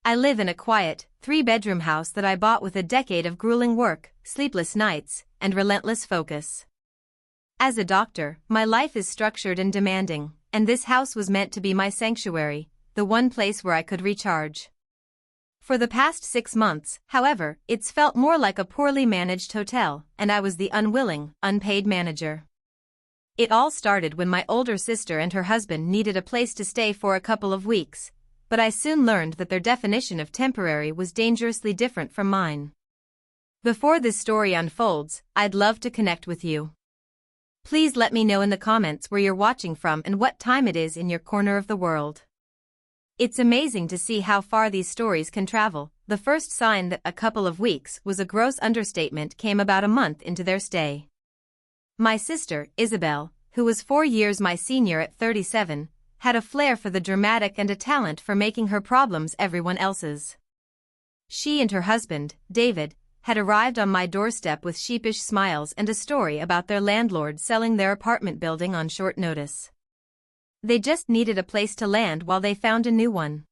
I live in a quiet, three-bedroom house that I bought with a decade of grueling work, sleepless nights, and relentless focus. As a doctor, my life is structured and demanding, and this house was meant to be my sanctuary, the one place where I could recharge. For the past 6 months, however, it's felt more like a poorly managed hotel, and I was the unwilling, unpaid manager. It all started when my older sister and her husband needed a place to stay for a couple of weeks, but I soon learned that their definition of temporary was dangerously different from mine. Before this story unfolds, I'd love to connect with you. Please let me know in the comments where you're watching from and what time it is in your corner of the world. It's amazing to see how far these stories can travel. The first sign that a couple of weeks was a gross understatement came about a month into their stay. My sister, Isabel, who was 4 years my senior at 37, had a flair for the dramatic and a talent for making her problems everyone else's. She and her husband, David, had arrived on my doorstep with sheepish smiles and a story about their landlord selling their apartment building on short notice. They just needed a place to land while they found a new one.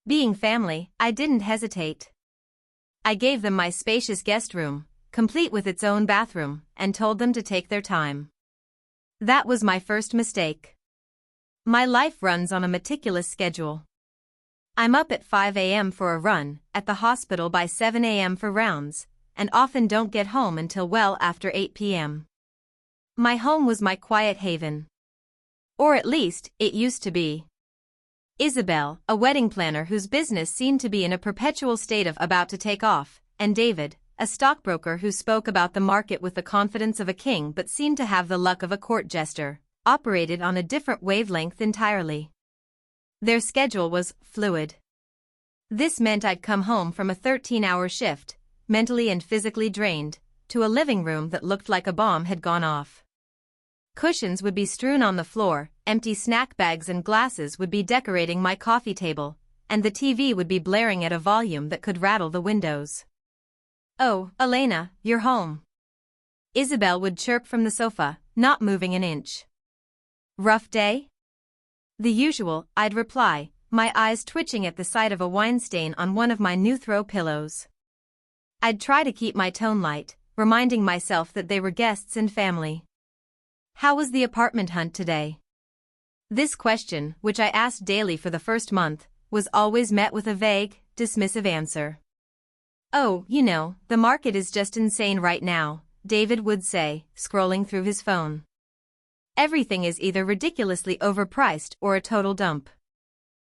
Being family, I didn't hesitate. I gave them my spacious guest room, complete with its own bathroom, and told them to take their time. That was my first mistake. My life runs on a meticulous schedule. I'm up at 5 a.m. for a run, at the hospital by 7 a.m. for rounds, and often don't get home until well after 8 p.m. My home was my quiet haven. Or at least, it used to be. Isabel, a wedding planner whose business seemed to be in a perpetual state of about to take off, and David, a stockbroker who spoke about the market with the confidence of a king but seemed to have the luck of a court jester, operated on a different wavelength entirely. Their schedule was fluid. This meant I'd come home from a 13-hour shift, mentally and physically drained, to a living room that looked like a bomb had gone off. Cushions would be strewn on the floor, empty snack bags and glasses would be decorating my coffee table, and the TV would be blaring at a volume that could rattle the windows. "Oh, Elena, you're home." Isabel would chirp from the sofa, not moving an inch. "Rough day?" "The usual," I'd reply, my eyes twitching at the sight of a wine stain on one of my new throw pillows. I'd try to keep my tone light, reminding myself that they were guests and family. "How was the apartment hunt today?" This question, which I asked daily for the first month, was always met with a vague, dismissive answer. "Oh, the market is just insane right now," David would say, scrolling through his phone. "Everything is either ridiculously overpriced or a total dump.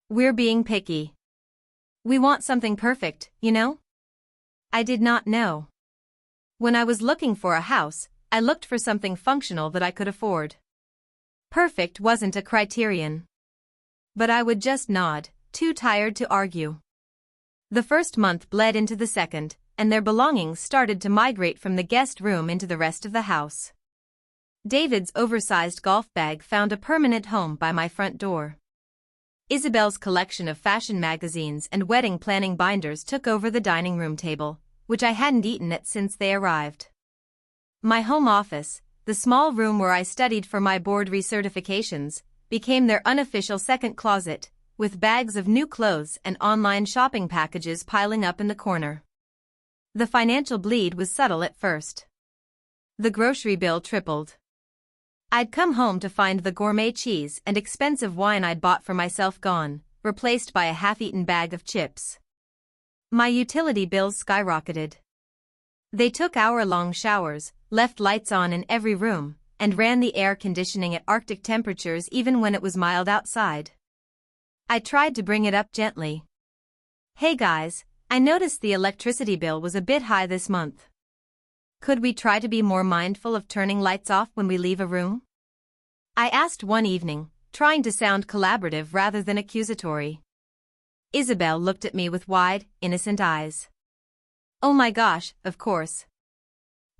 We're being picky. We want something perfect, I did not know. When I was looking for a house, I looked for something functional that I could afford. Perfect wasn't a criterion. But I would just nod, too tired to argue. The first month bled into the second, and their belongings started to migrate from the guest room into the rest of the house. David's oversized golf bag found a permanent home by my front door. Isabel's collection of fashion magazines and wedding planning binders took over the dining room table, which I hadn't eaten at since they arrived. My home office, the small room where I studied for my board recertifications, became their unofficial second closet, with bags of new clothes and online shopping packages piling up in the corner. The financial bleed was subtle at first. The grocery bill tripled. I'd come home to find the gourmet cheese and expensive wine I'd bought for myself gone, replaced by a half-eaten bag of chips. My utility bills skyrocketed. They took hour-long showers, left lights on in every room, and ran the air conditioning at Arctic temperatures even when it was mild outside. I tried to bring it up gently. "Hey guys, I noticed the electricity bill was a bit high this month. Could we try to be more mindful of turning lights off when we leave a room?" I asked one evening, trying to sound collaborative rather than accusatory. Isabel looked at me with wide, innocent eyes. "Oh my gosh, of course.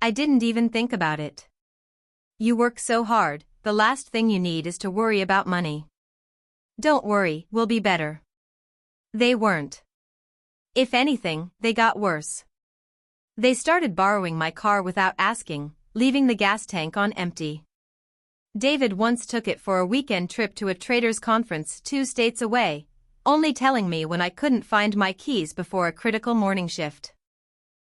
I didn't even think about it. You work so hard, the last thing you need is to worry about money. Don't worry, we'll be better." They weren't. If anything, they got worse. They started borrowing my car without asking, leaving the gas tank on empty. David once took it for a weekend trip to a traders conference 2 states away, only telling me when I couldn't find my keys before a critical morning shift.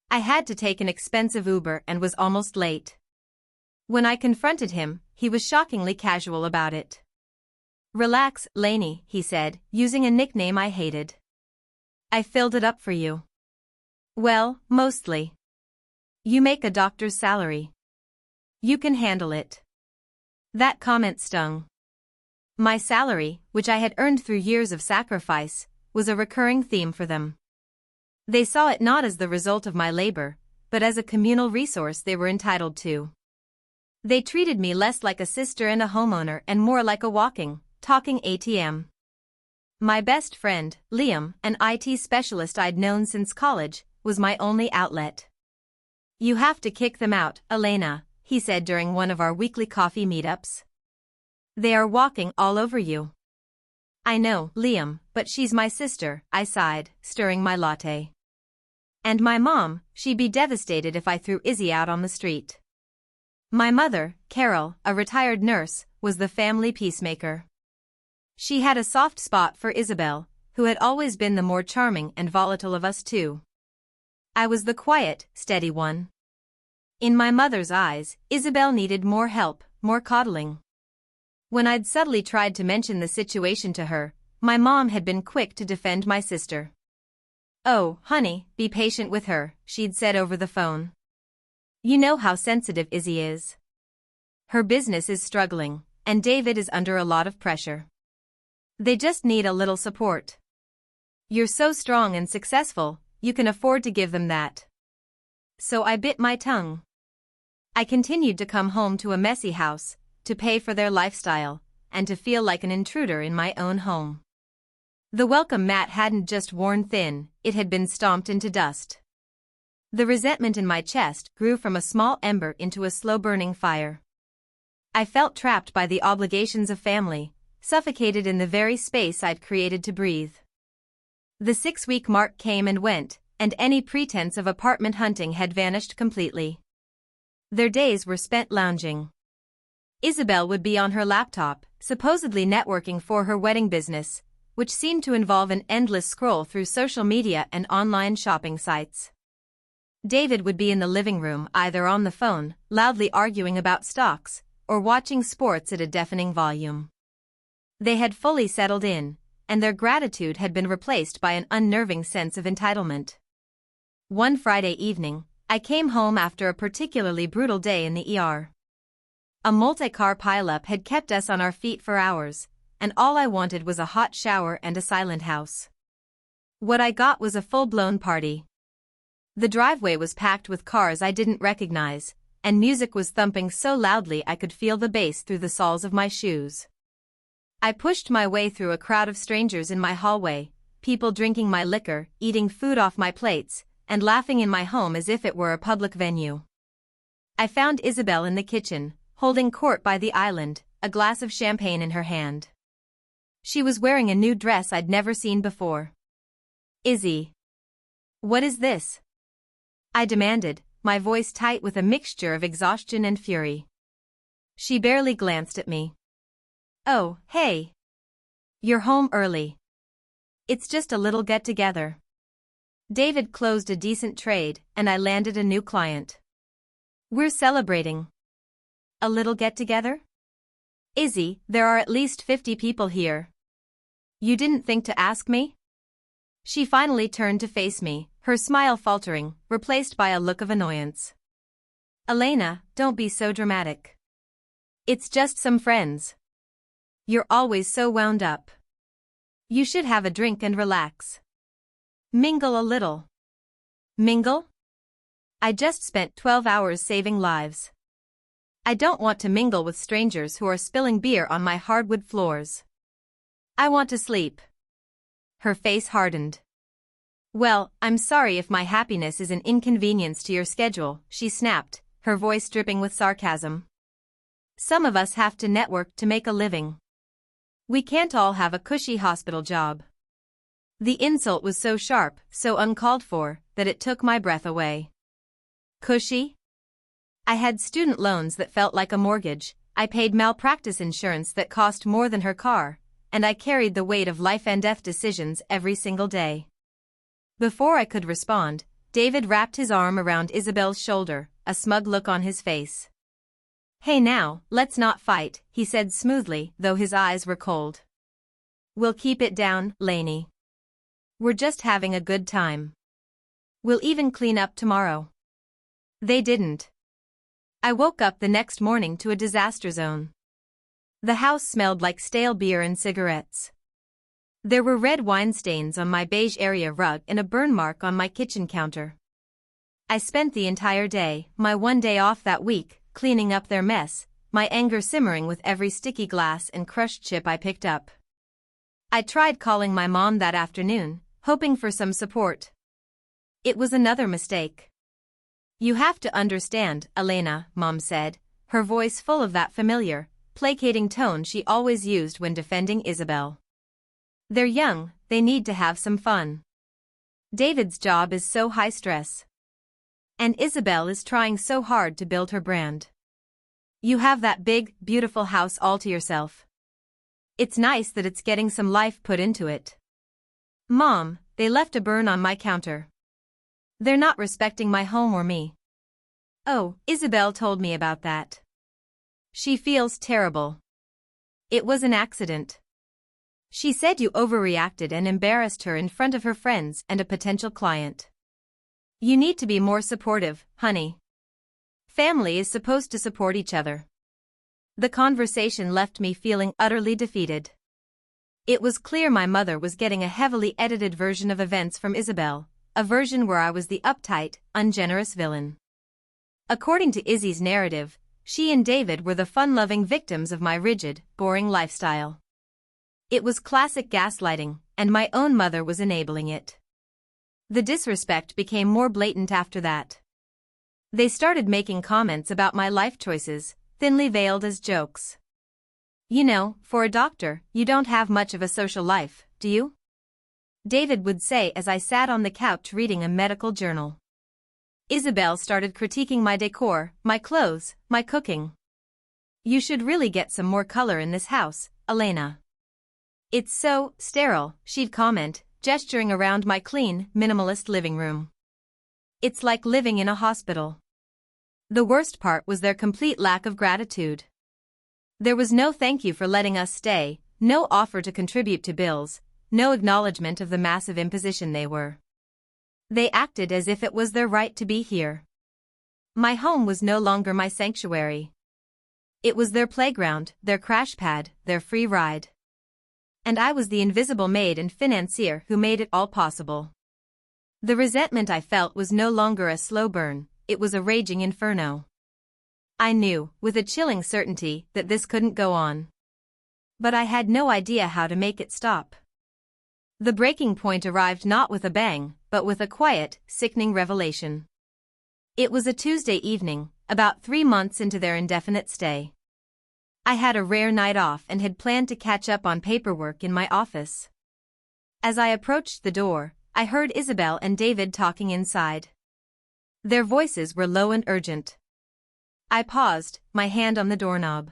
I had to take an expensive Uber and was almost late. When I confronted him, he was shockingly casual about it. "Relax, Lainey," he said, using a nickname I hated. "I filled it up for you." "Well, mostly. You make a doctor's salary. You can handle it." That comment stung. My salary, which I had earned through years of sacrifice, was a recurring theme for them. They saw it not as the result of my labor, but as a communal resource they were entitled to. They treated me less like a sister and a homeowner and more like a walking, talking ATM. My best friend, Liam, an IT specialist I'd known since college, was my only outlet. "You have to kick them out, Elena," he said during one of our weekly coffee meetups. "They are walking all over you." "I know, Liam, but she's my sister," I sighed, stirring my latte. "And my mom, she'd be devastated if I threw Izzy out on the street." My mother, Carol, a retired nurse, was the family peacemaker. She had a soft spot for Isabel, who had always been the more charming and volatile of us two. I was the quiet, steady one. In my mother's eyes, Isabel needed more help, more coddling. When I'd subtly tried to mention the situation to her, my mom had been quick to defend my sister. "Oh, honey, be patient with her," she'd said over the phone. "You know how sensitive Izzy is. Her business is struggling, and David is under a lot of pressure. They just need a little support. You're so strong and successful, you can afford to give them that." So I bit my tongue. I continued to come home to a messy house, to pay for their lifestyle, and to feel like an intruder in my own home. The welcome mat hadn't just worn thin, it had been stomped into dust. The resentment in my chest grew from a small ember into a slow-burning fire. I felt trapped by the obligations of family, suffocated in the very space I'd created to breathe. The 6-week mark came and went, and any pretense of apartment hunting had vanished completely. Their days were spent lounging. Isabel would be on her laptop, supposedly networking for her wedding business, which seemed to involve an endless scroll through social media and online shopping sites. David would be in the living room either on the phone, loudly arguing about stocks, or watching sports at a deafening volume. They had fully settled in, and their gratitude had been replaced by an unnerving sense of entitlement. One Friday evening, I came home after a particularly brutal day in the ER. A multi-car pileup had kept us on our feet for hours, and all I wanted was a hot shower and a silent house. What I got was a full-blown party. The driveway was packed with cars I didn't recognize, and music was thumping so loudly I could feel the bass through the soles of my shoes. I pushed my way through a crowd of strangers in my hallway, people drinking my liquor, eating food off my plates, and laughing in my home as if it were a public venue. I found Isabel in the kitchen, holding court by the island, a glass of champagne in her hand. She was wearing a new dress I'd never seen before. "Izzy. What is this?" I demanded, my voice tight with a mixture of exhaustion and fury. She barely glanced at me. "Oh, hey. You're home early. It's just a little get-together. David closed a decent trade, and I landed a new client. We're celebrating. A little get-together? Izzy, there are at least 50 people here. You didn't think to ask me?" She finally turned to face me, her smile faltering, replaced by a look of annoyance. "Elena, don't be so dramatic. It's just some friends. You're always so wound up. You should have a drink and relax. Mingle a little." "Mingle? I just spent 12 hours saving lives. I don't want to mingle with strangers who are spilling beer on my hardwood floors. I want to sleep." Her face hardened. "Well, I'm sorry if my happiness is an inconvenience to your schedule," she snapped, her voice dripping with sarcasm. "Some of us have to network to make a living. We can't all have a cushy hospital job." The insult was so sharp, so uncalled for, that it took my breath away. Cushy? I had student loans that felt like a mortgage, I paid malpractice insurance that cost more than her car, and I carried the weight of life and death decisions every single day. Before I could respond, David wrapped his arm around Isabel's shoulder, a smug look on his face. "Hey now, let's not fight," he said smoothly, though his eyes were cold. "We'll keep it down, Lainey. We're just having a good time. We'll even clean up tomorrow." They didn't. I woke up the next morning to a disaster zone. The house smelled like stale beer and cigarettes. There were red wine stains on my beige area rug and a burn mark on my kitchen counter. I spent the entire day, my one day off that week, cleaning up their mess, my anger simmering with every sticky glass and crushed chip I picked up. I tried calling my mom that afternoon, hoping for some support. It was another mistake. "You have to understand, Elena," Mom said, her voice full of that familiar, placating tone she always used when defending Isabel. "They're young, they need to have some fun. David's job is so high stress. And Isabel is trying so hard to build her brand. You have that big, beautiful house all to yourself. It's nice that it's getting some life put into it. Mom, they left a burn on my counter. They're not respecting my home or me." "Oh, Isabel told me about that. She feels terrible. It was an accident. She said you overreacted and embarrassed her in front of her friends and a potential client. You need to be more supportive, honey. Family is supposed to support each other." The conversation left me feeling utterly defeated. It was clear my mother was getting a heavily edited version of events from Isabel, a version where I was the uptight, ungenerous villain. According to Izzy's narrative, she and David were the fun-loving victims of my rigid, boring lifestyle. It was classic gaslighting, and my own mother was enabling it. The disrespect became more blatant after that. They started making comments about my life choices, thinly veiled as jokes. "You know, for a doctor, you don't have much of a social life, do you?" David would say as I sat on the couch reading a medical journal. Isabel started critiquing my decor, my clothes, my cooking. "You should really get some more color in this house, Elena. It's so sterile," she'd comment, gesturing around my clean, minimalist living room. "It's like living in a hospital." The worst part was their complete lack of gratitude. There was no thank you for letting us stay, no offer to contribute to bills, no acknowledgement of the massive imposition they were. They acted as if it was their right to be here. My home was no longer my sanctuary. It was their playground, their crash pad, their free ride. And I was the invisible maid and financier who made it all possible. The resentment I felt was no longer a slow burn, it was a raging inferno. I knew, with a chilling certainty, that this couldn't go on. But I had no idea how to make it stop. The breaking point arrived not with a bang, but with a quiet, sickening revelation. It was a Tuesday evening, about 3 months into their indefinite stay. I had a rare night off and had planned to catch up on paperwork in my office. As I approached the door, I heard Isabel and David talking inside. Their voices were low and urgent. I paused, my hand on the doorknob.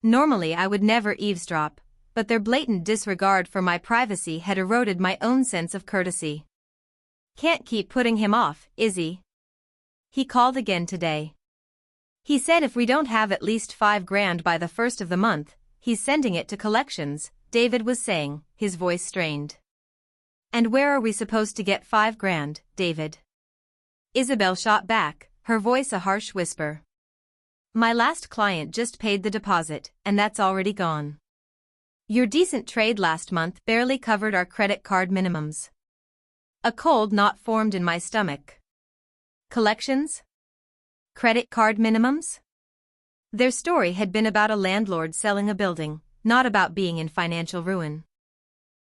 Normally I would never eavesdrop, but their blatant disregard for my privacy had eroded my own sense of courtesy. "Can't keep putting him off, Izzy. He called again today. He said if we don't have at least $5,000 by the first of the month, he's sending it to collections," David was saying, his voice strained. "And where are we supposed to get $5,000, David?" Isabel shot back, her voice a harsh whisper. "My last client just paid the deposit, and that's already gone. Your decent trade last month barely covered our credit card minimums." A cold knot formed in my stomach. Collections? Credit card minimums? Their story had been about a landlord selling a building, not about being in financial ruin.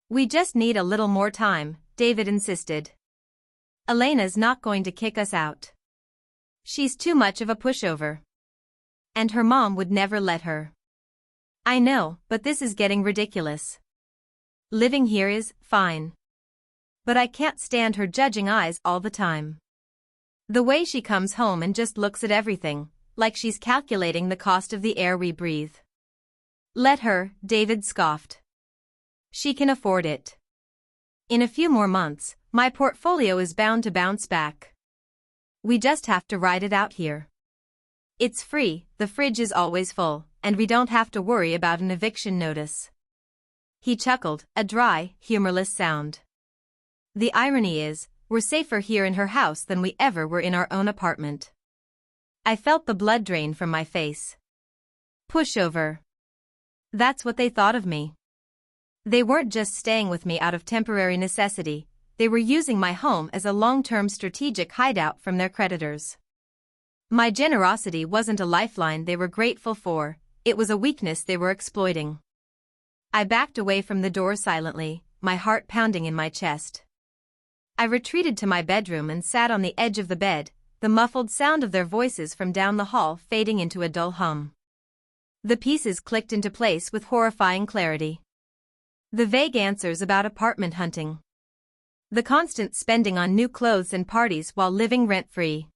"We just need a little more time," David insisted. "Elena's not going to kick us out. She's too much of a pushover. And her mom would never let her." "I know, but this is getting ridiculous. Living here is fine. But I can't stand her judging eyes all the time. The way she comes home and just looks at everything, like she's calculating the cost of the air we breathe." "Let her," David scoffed. She can afford it. In a few more months, my portfolio is bound to bounce back. We just have to ride it out here. It's free, the fridge is always full, and we don't have to worry about an eviction notice." He chuckled, a dry, humorless sound. "The irony is, we're safer here in her house than we ever were in our own apartment." I felt the blood drain from my face. Pushover. That's what they thought of me. They weren't just staying with me out of temporary necessity, they were using my home as a long-term strategic hideout from their creditors. My generosity wasn't a lifeline they were grateful for, it was a weakness they were exploiting. I backed away from the door silently, my heart pounding in my chest. I retreated to my bedroom and sat on the edge of the bed, the muffled sound of their voices from down the hall fading into a dull hum. The pieces clicked into place with horrifying clarity. The vague answers about apartment hunting. The constant spending on new clothes and parties while living rent-free.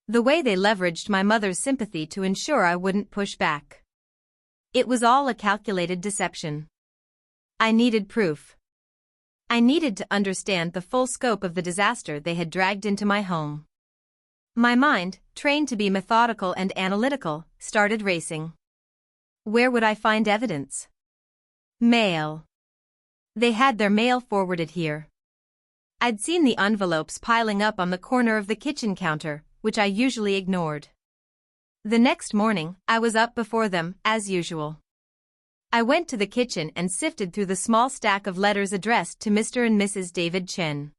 The way they leveraged my mother's sympathy to ensure I wouldn't push back. It was all a calculated deception. I needed proof. I needed to understand the full scope of the disaster they had dragged into my home. My mind, trained to be methodical and analytical, started racing. Where would I find evidence? Mail. They had their mail forwarded here. I'd seen the envelopes piling up on the corner of the kitchen counter, which I usually ignored. The next morning, I was up before them, as usual. I went to the kitchen and sifted through the small stack of letters addressed to Mr. and Mrs. David Chen.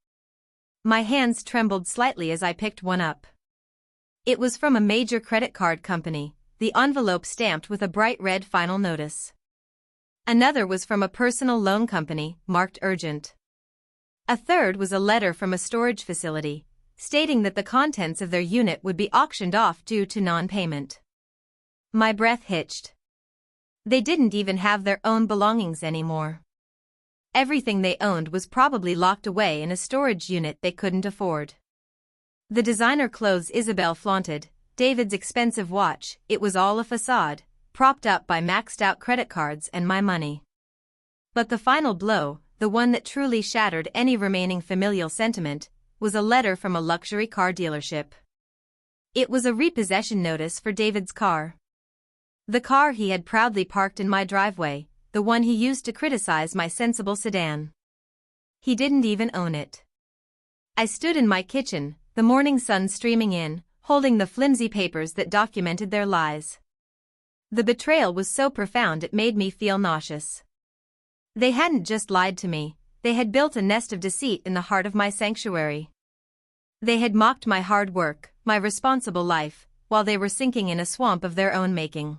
My hands trembled slightly as I picked one up. It was from a major credit card company, the envelope stamped with a bright red final notice. Another was from a personal loan company, marked urgent. A third was a letter from a storage facility, stating that the contents of their unit would be auctioned off due to non-payment. My breath hitched. They didn't even have their own belongings anymore. Everything they owned was probably locked away in a storage unit they couldn't afford. The designer clothes Isabel flaunted, David's expensive watch, it was all a facade, propped up by maxed-out credit cards and my money. But the final blow, the one that truly shattered any remaining familial sentiment, was a letter from a luxury car dealership. It was a repossession notice for David's car. The car he had proudly parked in my driveway, the one he used to criticize my sensible sedan. He didn't even own it. I stood in my kitchen, the morning sun streaming in, holding the flimsy papers that documented their lies. The betrayal was so profound it made me feel nauseous. They hadn't just lied to me, they had built a nest of deceit in the heart of my sanctuary. They had mocked my hard work, my responsible life, while they were sinking in a swamp of their own making.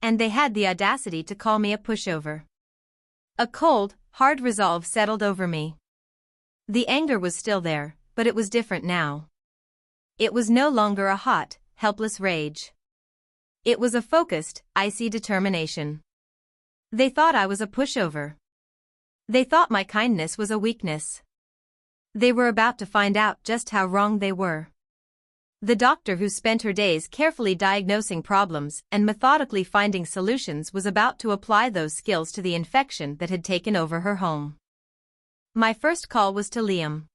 And they had the audacity to call me a pushover. A cold, hard resolve settled over me. The anger was still there, but it was different now. It was no longer a hot, helpless rage. It was a focused, icy determination. They thought I was a pushover. They thought my kindness was a weakness. They were about to find out just how wrong they were. The doctor who spent her days carefully diagnosing problems and methodically finding solutions was about to apply those skills to the infection that had taken over her home. My first call was to Liam.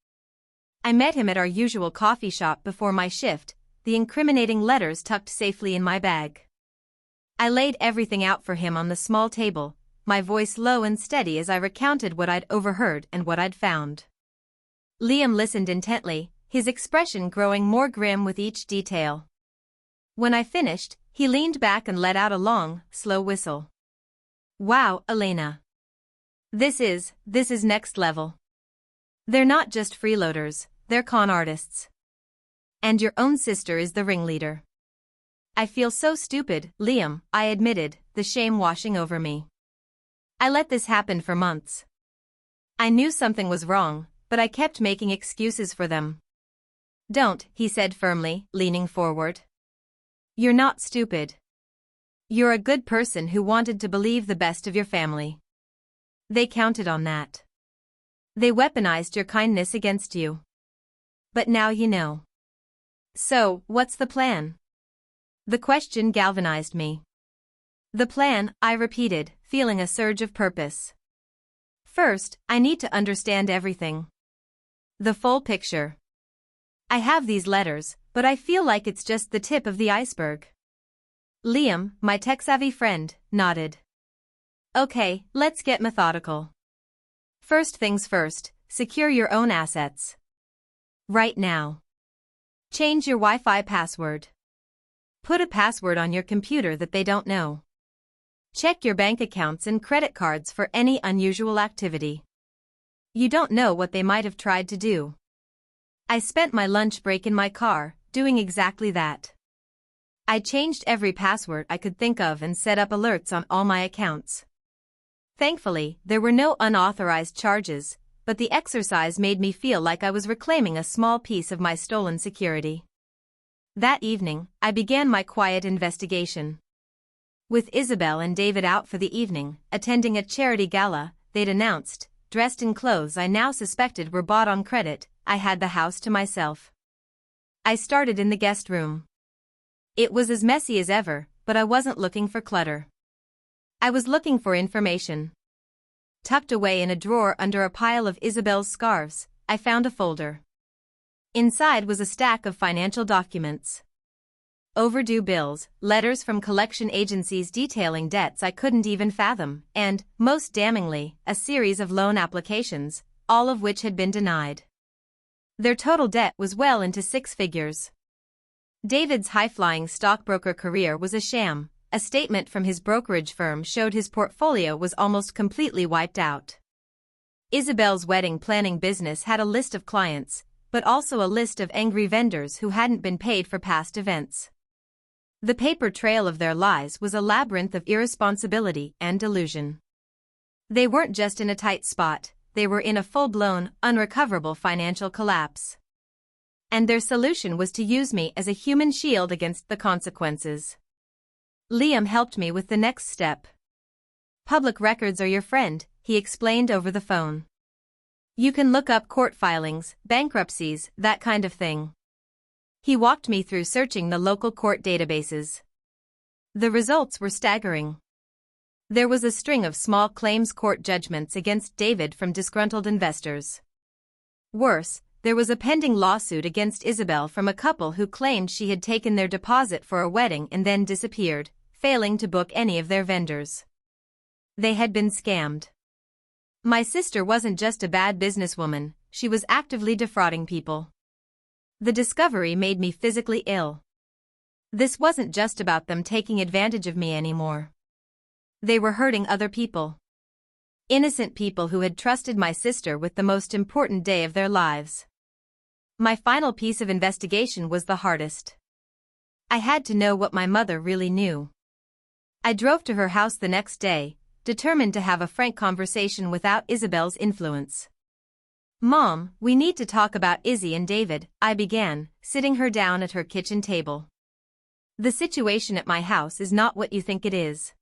I met him at our usual coffee shop before my shift, the incriminating letters tucked safely in my bag. I laid everything out for him on the small table, my voice low and steady as I recounted what I'd overheard and what I'd found. Liam listened intently, his expression growing more grim with each detail. When I finished, he leaned back and let out a long, slow whistle. "Wow, Elena. This is next level. They're not just freeloaders, they're con artists. And your own sister is the ringleader." "I feel so stupid, Liam," I admitted, the shame washing over me. "I let this happen for months. I knew something was wrong, but I kept making excuses for them." "Don't," he said firmly, leaning forward. "You're not stupid. You're a good person who wanted to believe the best of your family. They counted on that. They weaponized your kindness against you. But now you know. So, what's the plan?" The question galvanized me. "The plan," I repeated, feeling a surge of purpose. First, I need to understand everything. The full picture. I have these letters, but I feel like it's just the tip of the iceberg. Liam, my tech-savvy friend, nodded. Okay, let's get methodical. First things first, secure your own assets. Right now. Change your Wi-Fi password. Put a password on your computer that they don't know. Check your bank accounts and credit cards for any unusual activity. You don't know what they might have tried to do. I spent my lunch break in my car, doing exactly that. I changed every password I could think of and set up alerts on all my accounts. Thankfully, there were no unauthorized charges, but the exercise made me feel like I was reclaiming a small piece of my stolen security. That evening, I began my quiet investigation. With Isabel and David out for the evening, attending a charity gala, they'd announced, dressed in clothes I now suspected were bought on credit, I had the house to myself. I started in the guest room. It was as messy as ever, but I wasn't looking for clutter. I was looking for information. Tucked away in a drawer under a pile of Isabel's scarves, I found a folder. Inside was a stack of financial documents. Overdue bills, letters from collection agencies detailing debts I couldn't even fathom, and, most damningly, a series of loan applications, all of which had been denied. Their total debt was well into six figures. David's high-flying stockbroker career was a sham. A statement from his brokerage firm showed his portfolio was almost completely wiped out. Isabel's wedding planning business had a list of clients, but also a list of angry vendors who hadn't been paid for past events. The paper trail of their lies was a labyrinth of irresponsibility and delusion. They weren't just in a tight spot, they were in a full-blown, unrecoverable financial collapse. And their solution was to use me as a human shield against the consequences. Liam helped me with the next step. Public records are your friend, he explained over the phone. You can look up court filings, bankruptcies, that kind of thing. He walked me through searching the local court databases. The results were staggering. There was a string of small claims court judgments against David from disgruntled investors. Worse, there was a pending lawsuit against Isabel from a couple who claimed she had taken their deposit for a wedding and then disappeared, failing to book any of their vendors. They had been scammed. My sister wasn't just a bad businesswoman, she was actively defrauding people. The discovery made me physically ill. This wasn't just about them taking advantage of me anymore. They were hurting other people. Innocent people who had trusted my sister with the most important day of their lives. My final piece of investigation was the hardest. I had to know what my mother really knew. I drove to her house the next day, determined to have a frank conversation without Isabel's influence. Mom, we need to talk about Izzy and David, I began, sitting her down at her kitchen table. The situation at my house is not what you think it is.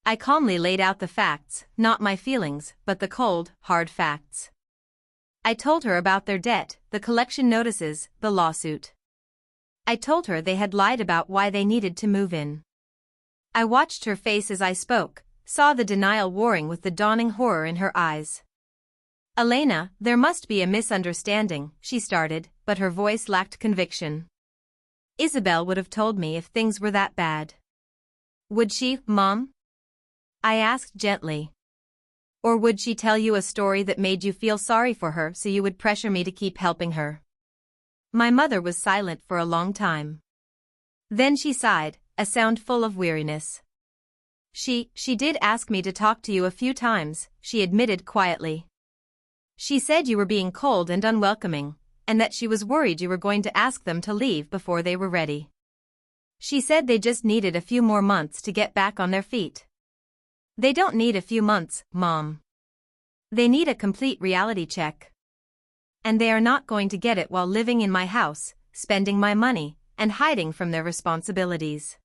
I calmly laid out the facts, not my feelings, but the cold, hard facts. I told her about their debt, the collection notices, the lawsuit. I told her they had lied about why they needed to move in. I watched her face as I spoke, saw the denial warring with the dawning horror in her eyes. Elena, there must be a misunderstanding, she started, but her voice lacked conviction. Isabel would have told me if things were that bad. Would she, Mom? I asked gently. Or would she tell you a story that made you feel sorry for her so you would pressure me to keep helping her? My mother was silent for a long time. Then she sighed, a sound full of weariness. She did ask me to talk to you a few times, she admitted quietly. She said you were being cold and unwelcoming, and that she was worried you were going to ask them to leave before they were ready. She said they just needed a few more months to get back on their feet. They don't need a few months, Mom. They need a complete reality check. And they are not going to get it while living in my house, spending my money, and hiding from their responsibilities.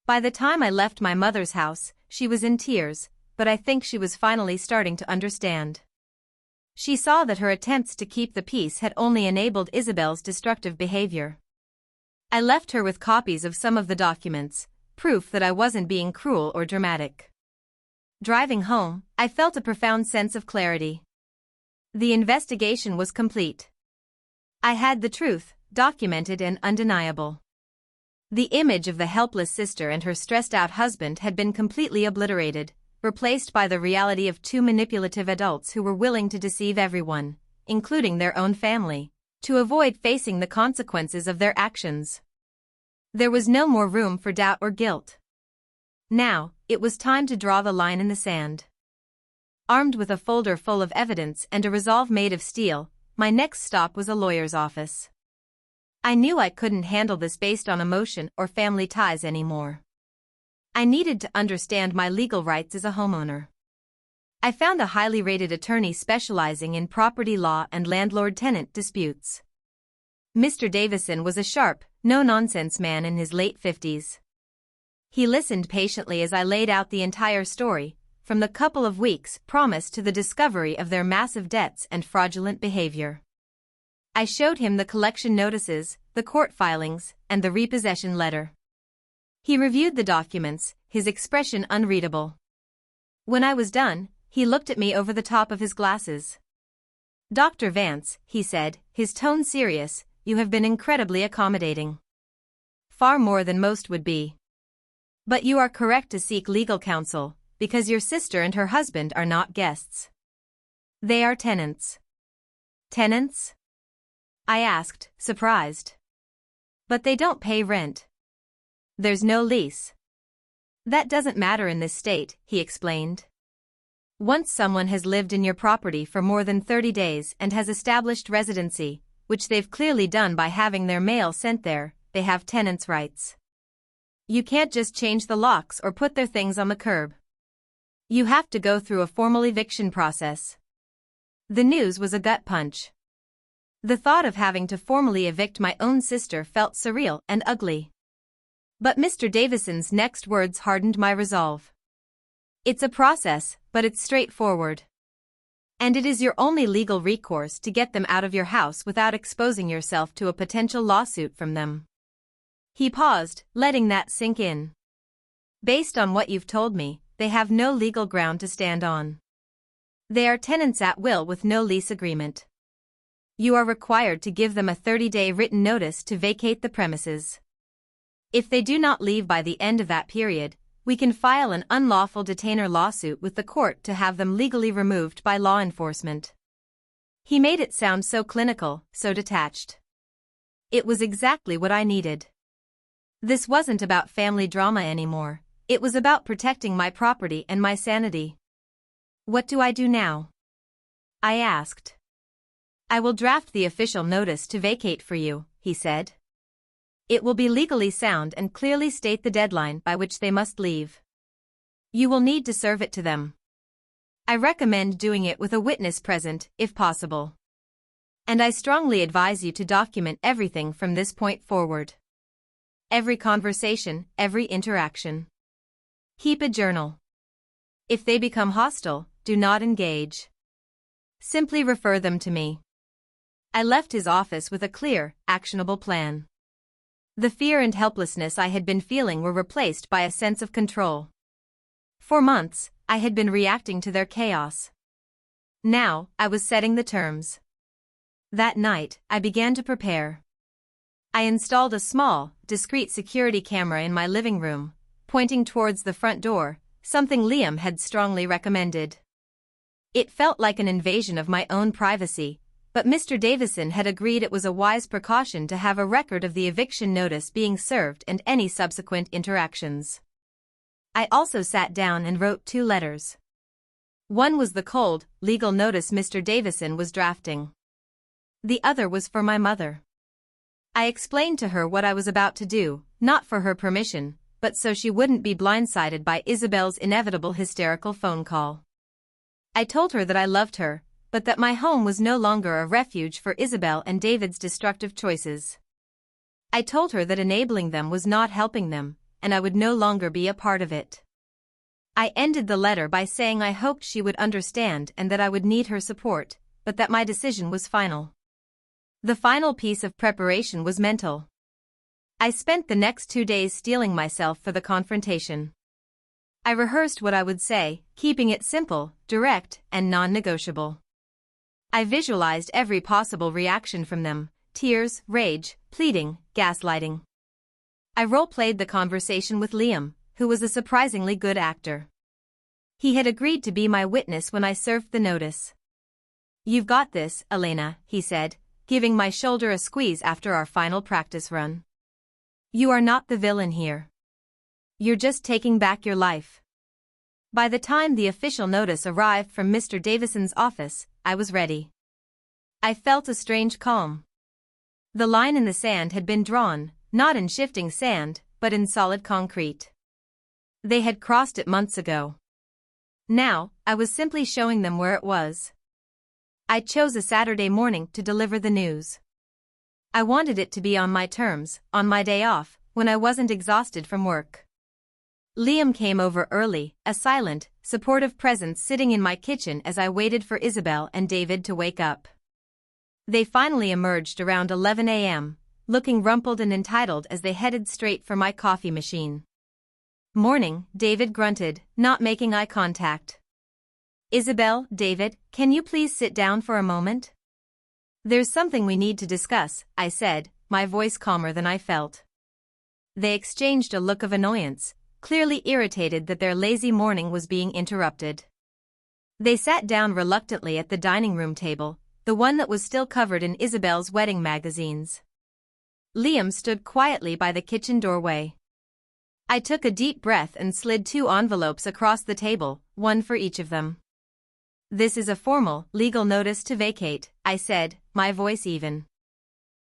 By the time I left my mother's house, she was in tears, but I think she was finally starting to understand. She saw that her attempts to keep the peace had only enabled Isabel's destructive behavior. I left her with copies of some of the documents, proof that I wasn't being cruel or dramatic. Driving home, I felt a profound sense of clarity. The investigation was complete. I had the truth, documented and undeniable. The image of the helpless sister and her stressed-out husband had been completely obliterated, replaced by the reality of two manipulative adults who were willing to deceive everyone, including their own family, to avoid facing the consequences of their actions. There was no more room for doubt or guilt. Now, it was time to draw the line in the sand. Armed with a folder full of evidence and a resolve made of steel, my next stop was a lawyer's office. I knew I couldn't handle this based on emotion or family ties anymore. I needed to understand my legal rights as a homeowner. I found a highly rated attorney specializing in property law and landlord-tenant disputes. Mr. Davison was a sharp, no-nonsense man in his late 50s. He listened patiently as I laid out the entire story, from the couple of weeks promised to the discovery of their massive debts and fraudulent behavior. I showed him the collection notices, the court filings, and the repossession letter. He reviewed the documents, his expression unreadable. When I was done, he looked at me over the top of his glasses. "Dr. Vance," he said, his tone serious, "you have been incredibly accommodating. Far more than most would be. But you are correct to seek legal counsel, because your sister and her husband are not guests. They are tenants." "Tenants?" I asked, surprised. "But they don't pay rent. There's no lease." "That doesn't matter in this state," he explained. "Once someone has lived in your property for more than 30 days and has established residency, which they've clearly done by having their mail sent there, they have tenants' rights. You can't just change the locks or put their things on the curb. You have to go through a formal eviction process." The news was a gut punch. The thought of having to formally evict my own sister felt surreal and ugly. But Mr. Davison's next words hardened my resolve. "It's a process, but it's straightforward. And it is your only legal recourse to get them out of your house without exposing yourself to a potential lawsuit from them." He paused, letting that sink in. "Based on what you've told me, they have no legal ground to stand on. They are tenants at will with no lease agreement. You are required to give them a 30-day written notice to vacate the premises. If they do not leave by the end of that period, we can file an unlawful detainer lawsuit with the court to have them legally removed by law enforcement." He made it sound so clinical, so detached. It was exactly what I needed. This wasn't about family drama anymore, it was about protecting my property and my sanity. "What do I do now?" I asked. "I will draft the official notice to vacate for you," he said. "It will be legally sound and clearly state the deadline by which they must leave. You will need to serve it to them. I recommend doing it with a witness present, if possible. And I strongly advise you to document everything from this point forward. Every conversation, every interaction. Keep a journal. If they become hostile, do not engage. Simply refer them to me." I left his office with a clear, actionable plan. The fear and helplessness I had been feeling were replaced by a sense of control. For months, I had been reacting to their chaos. Now, I was setting the terms. That night, I began to prepare. I installed a small, discreet security camera in my living room, pointing towards the front door, something Liam had strongly recommended. It felt like an invasion of my own privacy, but Mr. Davison had agreed it was a wise precaution to have a record of the eviction notice being served and any subsequent interactions. I also sat down and wrote 2 letters. One was the cold, legal notice Mr. Davison was drafting. The other was for my mother. I explained to her what I was about to do, not for her permission, but so she wouldn't be blindsided by Isabel's inevitable hysterical phone call. I told her that I loved her, but that my home was no longer a refuge for Isabel and David's destructive choices. I told her that enabling them was not helping them, and I would no longer be a part of it. I ended the letter by saying I hoped she would understand and that I would need her support, but that my decision was final. The final piece of preparation was mental. I spent the next 2 days steeling myself for the confrontation. I rehearsed what I would say, keeping it simple, direct, and non-negotiable. I visualized every possible reaction from them: tears, rage, pleading, gaslighting. I role-played the conversation with Liam, who was a surprisingly good actor. He had agreed to be my witness when I served the notice. "You've got this, Elena," he said, giving my shoulder a squeeze after our final practice run. "You are not the villain here. You're just taking back your life." By the time the official notice arrived from Mr. Davison's office, I was ready. I felt a strange calm. The line in the sand had been drawn, not in shifting sand, but in solid concrete. They had crossed it months ago. Now, I was simply showing them where it was. I chose a Saturday morning to deliver the news. I wanted it to be on my terms, on my day off, when I wasn't exhausted from work. Liam came over early, a silent, supportive presence sitting in my kitchen as I waited for Isabel and David to wake up. They finally emerged around 11 a.m., looking rumpled and entitled as they headed straight for my coffee machine. "Morning," David grunted, not making eye contact. "Isabel, David, can you please sit down for a moment?" "There's something we need to discuss," I said, my voice calmer than I felt. They exchanged a look of annoyance, clearly irritated that their lazy morning was being interrupted. They sat down reluctantly at the dining room table, the one that was still covered in Isabel's wedding magazines. Liam stood quietly by the kitchen doorway. I took a deep breath and slid 2 envelopes across the table, one for each of them. "This is a formal, legal notice to vacate," I said, my voice even.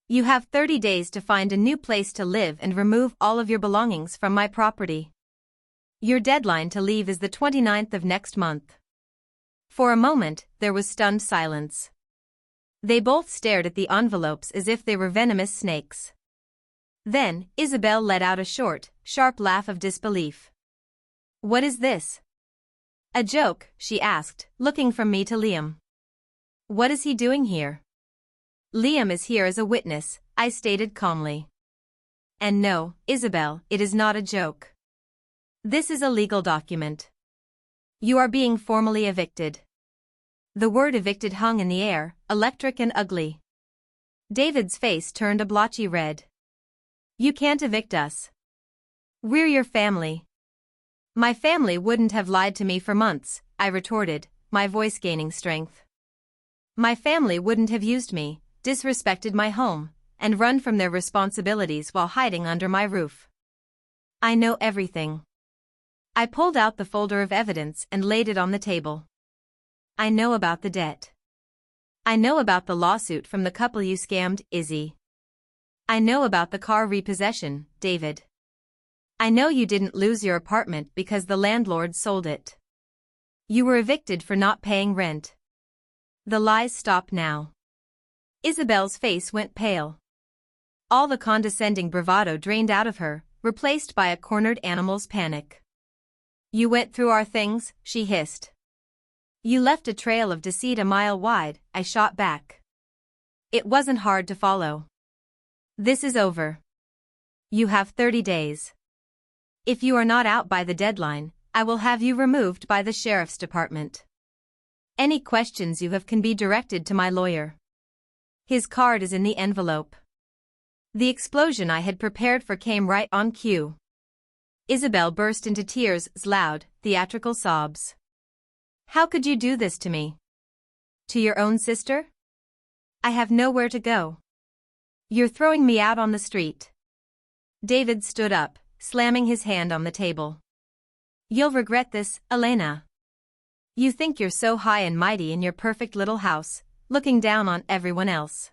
"You have 30 days to find a new place to live and remove all of your belongings from my property. Your deadline to leave is the 29th of next month." For a moment, there was stunned silence. They both stared at the envelopes as if they were venomous snakes. Then, Isabel let out a short, sharp laugh of disbelief. "What is this? A joke?" she asked, looking from me to Liam. "What is he doing here?" "Liam is here as a witness," I stated calmly. "And no, Isabel, it is not a joke. This is a legal document. You are being formally evicted." The word evicted hung in the air, electric and ugly. David's face turned a blotchy red. "You can't evict us. We're your family." "My family wouldn't have lied to me for months," I retorted, my voice gaining strength. "My family wouldn't have used me, disrespected my home, and run from their responsibilities while hiding under my roof. I know everything." I pulled out the folder of evidence and laid it on the table. "I know about the debt. I know about the lawsuit from the couple you scammed, Izzy. I know about the car repossession, David. I know you didn't lose your apartment because the landlord sold it. You were evicted for not paying rent." The lies stop now. Isabel's face went pale. All the condescending bravado drained out of her, replaced by a cornered animal's panic. "You went through our things," she hissed. "You left a trail of deceit a mile wide," I shot back. It wasn't hard to follow. "This is over. You have 30 days. If you are not out by the deadline, I will have you removed by the sheriff's department. Any questions you have can be directed to my lawyer. His card is in the envelope." The explosion I had prepared for came right on cue. Isabel burst into tears, loud, theatrical sobs. "How could you do this to me? To your own sister? I have nowhere to go. You're throwing me out on the street." David stood up, slamming his hand on the table. "You'll regret this, Elena. You think you're so high and mighty in your perfect little house, looking down on everyone else.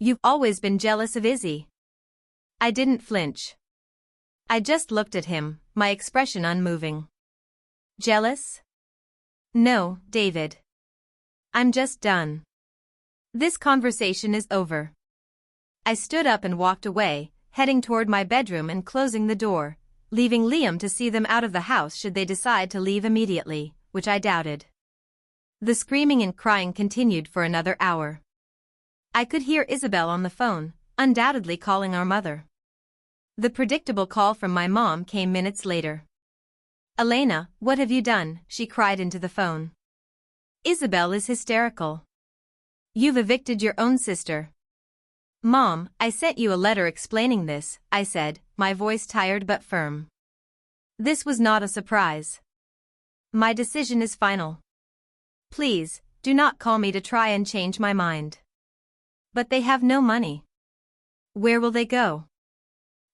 You've always been jealous of Izzy." I didn't flinch. I just looked at him, my expression unmoving. "Jealous? No, David. I'm just done. This conversation is over." I stood up and walked away, heading toward my bedroom and closing the door, leaving Liam to see them out of the house should they decide to leave immediately, which I doubted. The screaming and crying continued for another hour. I could hear Isabel on the phone, undoubtedly calling our mother. The predictable call from my mom came minutes later. "Elena, what have you done?" she cried into the phone. "Isabel is hysterical. You've evicted your own sister." "Mom, I sent you a letter explaining this," I said, my voice tired but firm. This was not a surprise. "My decision is final. Please, do not call me to try and change my mind." "But they have no money. Where will they go?"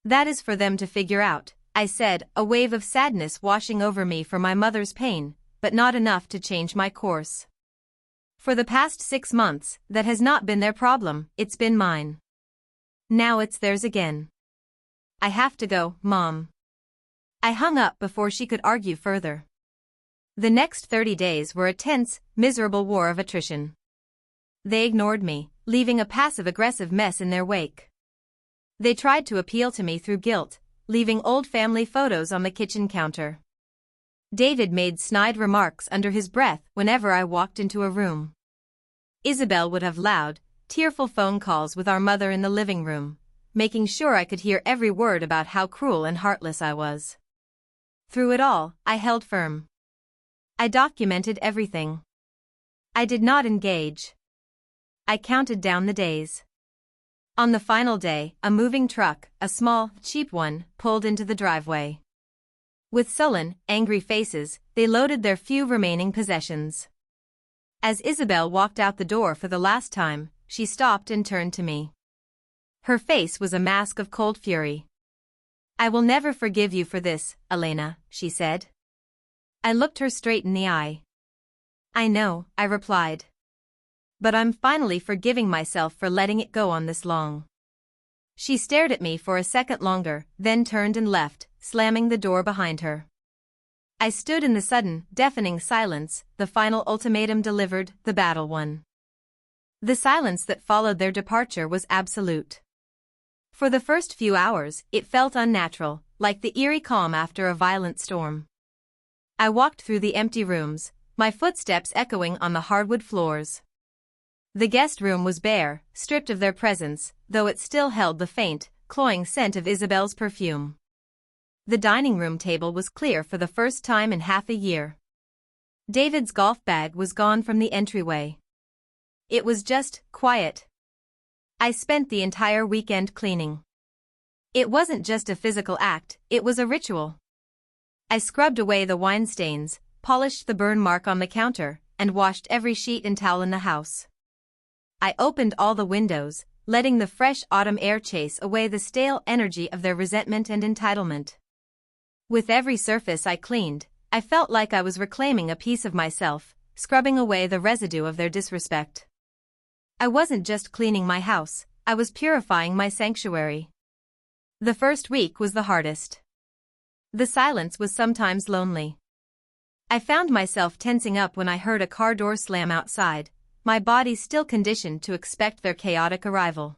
"That is for them to figure out," I said, a wave of sadness washing over me for my mother's pain, but not enough to change my course. For the past 6 months, that has not been their problem, it's been mine. Now it's theirs again. "I have to go, Mom." I hung up before she could argue further. The next 30 days were a tense, miserable war of attrition. They ignored me, leaving a passive-aggressive mess in their wake. They tried to appeal to me through guilt, leaving old family photos on the kitchen counter. David made snide remarks under his breath whenever I walked into a room. Isabel would have loud, tearful phone calls with our mother in the living room, making sure I could hear every word about how cruel and heartless I was. Through it all, I held firm. I documented everything. I did not engage. I counted down the days. On the final day, a moving truck, a small, cheap one, pulled into the driveway. With sullen, angry faces, they loaded their few remaining possessions. As Isabel walked out the door for the last time, she stopped and turned to me. Her face was a mask of cold fury. "I will never forgive you for this, Elena," she said. I looked her straight in the eye. "I know," I replied. "But I'm finally forgiving myself for letting it go on this long." She stared at me for a second longer, then turned and left, slamming the door behind her. I stood in the sudden, deafening silence, the final ultimatum delivered, the battle won. The silence that followed their departure was absolute. For the first few hours, it felt unnatural, like the eerie calm after a violent storm. I walked through the empty rooms, my footsteps echoing on the hardwood floors. The guest room was bare, stripped of their presence, though it still held the faint, cloying scent of Isabel's perfume. The dining room table was clear for the first time in half a year. David's golf bag was gone from the entryway. It was just quiet. I spent the entire weekend cleaning. It wasn't just a physical act, it was a ritual. I scrubbed away the wine stains, polished the burn mark on the counter, and washed every sheet and towel in the house. I opened all the windows, letting the fresh autumn air chase away the stale energy of their resentment and entitlement. With every surface I cleaned, I felt like I was reclaiming a piece of myself, scrubbing away the residue of their disrespect. I wasn't just cleaning my house, I was purifying my sanctuary. The first week was the hardest. The silence was sometimes lonely. I found myself tensing up when I heard a car door slam outside, my body still conditioned to expect their chaotic arrival.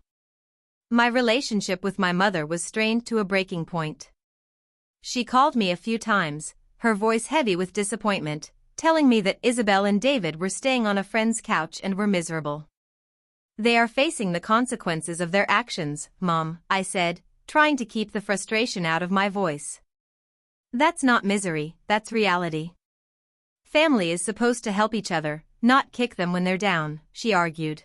My relationship with my mother was strained to a breaking point. She called me a few times, her voice heavy with disappointment, telling me that Isabel and David were staying on a friend's couch and were miserable. "They are facing the consequences of their actions, Mom," I said, trying to keep the frustration out of my voice. "That's not misery, that's reality. Family is supposed to help each other, not kick them when they're down," she argued.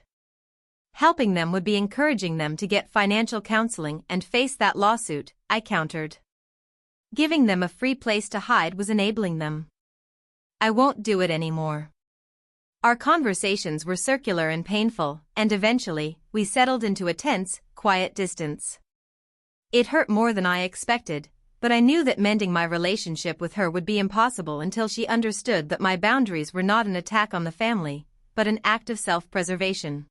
"Helping them would be encouraging them to get financial counseling and face that lawsuit," I countered. "Giving them a free place to hide was enabling them. I won't do it anymore." Our conversations were circular and painful, and eventually, we settled into a tense, quiet distance. It hurt more than I expected, but I knew that mending my relationship with her would be impossible until she understood that my boundaries were not an attack on the family, but an act of self-preservation.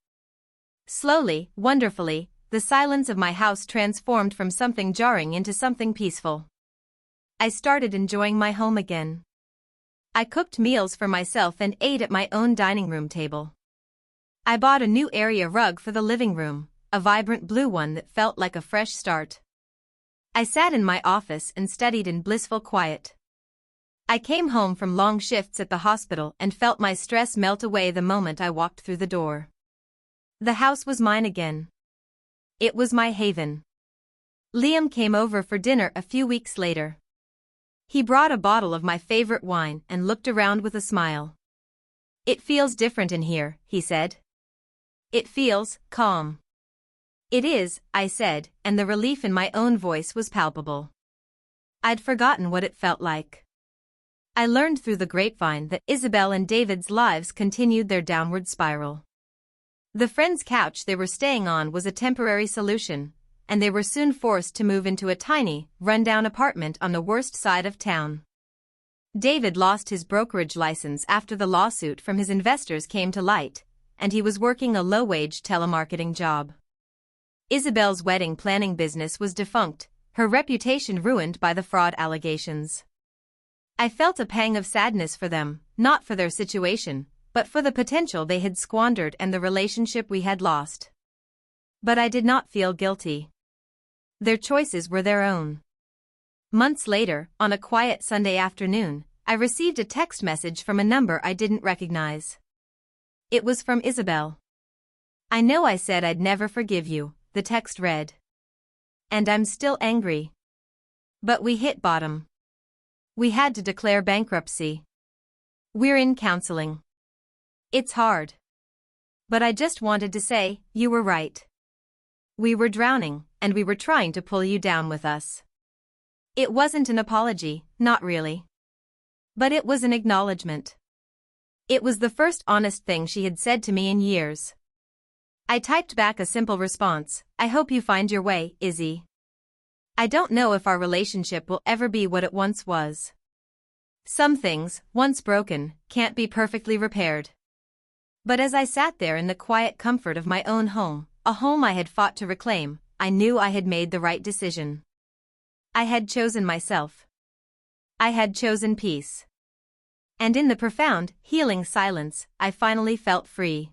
Slowly, wonderfully, the silence of my house transformed from something jarring into something peaceful. I started enjoying my home again. I cooked meals for myself and ate at my own dining room table. I bought a new area rug for the living room, a vibrant blue one that felt like a fresh start. I sat in my office and studied in blissful quiet. I came home from long shifts at the hospital and felt my stress melt away the moment I walked through the door. The house was mine again. It was my haven. Liam came over for dinner a few weeks later. He brought a bottle of my favorite wine and looked around with a smile. "It feels different in here," he said. "It feels calm." "It is," I said, and the relief in my own voice was palpable. I'd forgotten what it felt like. I learned through the grapevine that Isabel and David's lives continued their downward spiral. The friend's couch they were staying on was a temporary solution, and they were soon forced to move into a tiny, run-down apartment on the worst side of town. David lost his brokerage license after the lawsuit from his investors came to light, and he was working a low-wage telemarketing job. Isabel's wedding planning business was defunct, her reputation ruined by the fraud allegations. I felt a pang of sadness for them, not for their situation, but for the potential they had squandered and the relationship we had lost. But I did not feel guilty. Their choices were their own. Months later, on a quiet Sunday afternoon, I received a text message from a number I didn't recognize. It was from Isabel. "I know I said I'd never forgive you," the text read. "And I'm still angry. But we hit bottom. We had to declare bankruptcy. We're in counseling. It's hard. But I just wanted to say, you were right. We were drowning, and we were trying to pull you down with us." It wasn't an apology, not really. But it was an acknowledgement. It was the first honest thing she had said to me in years. I typed back a simple response: "I hope you find your way, Izzy. I don't know if our relationship will ever be what it once was. Some things, once broken, can't be perfectly repaired." But as I sat there in the quiet comfort of my own home, a home I had fought to reclaim, I knew I had made the right decision. I had chosen myself. I had chosen peace. And in the profound, healing silence, I finally felt free.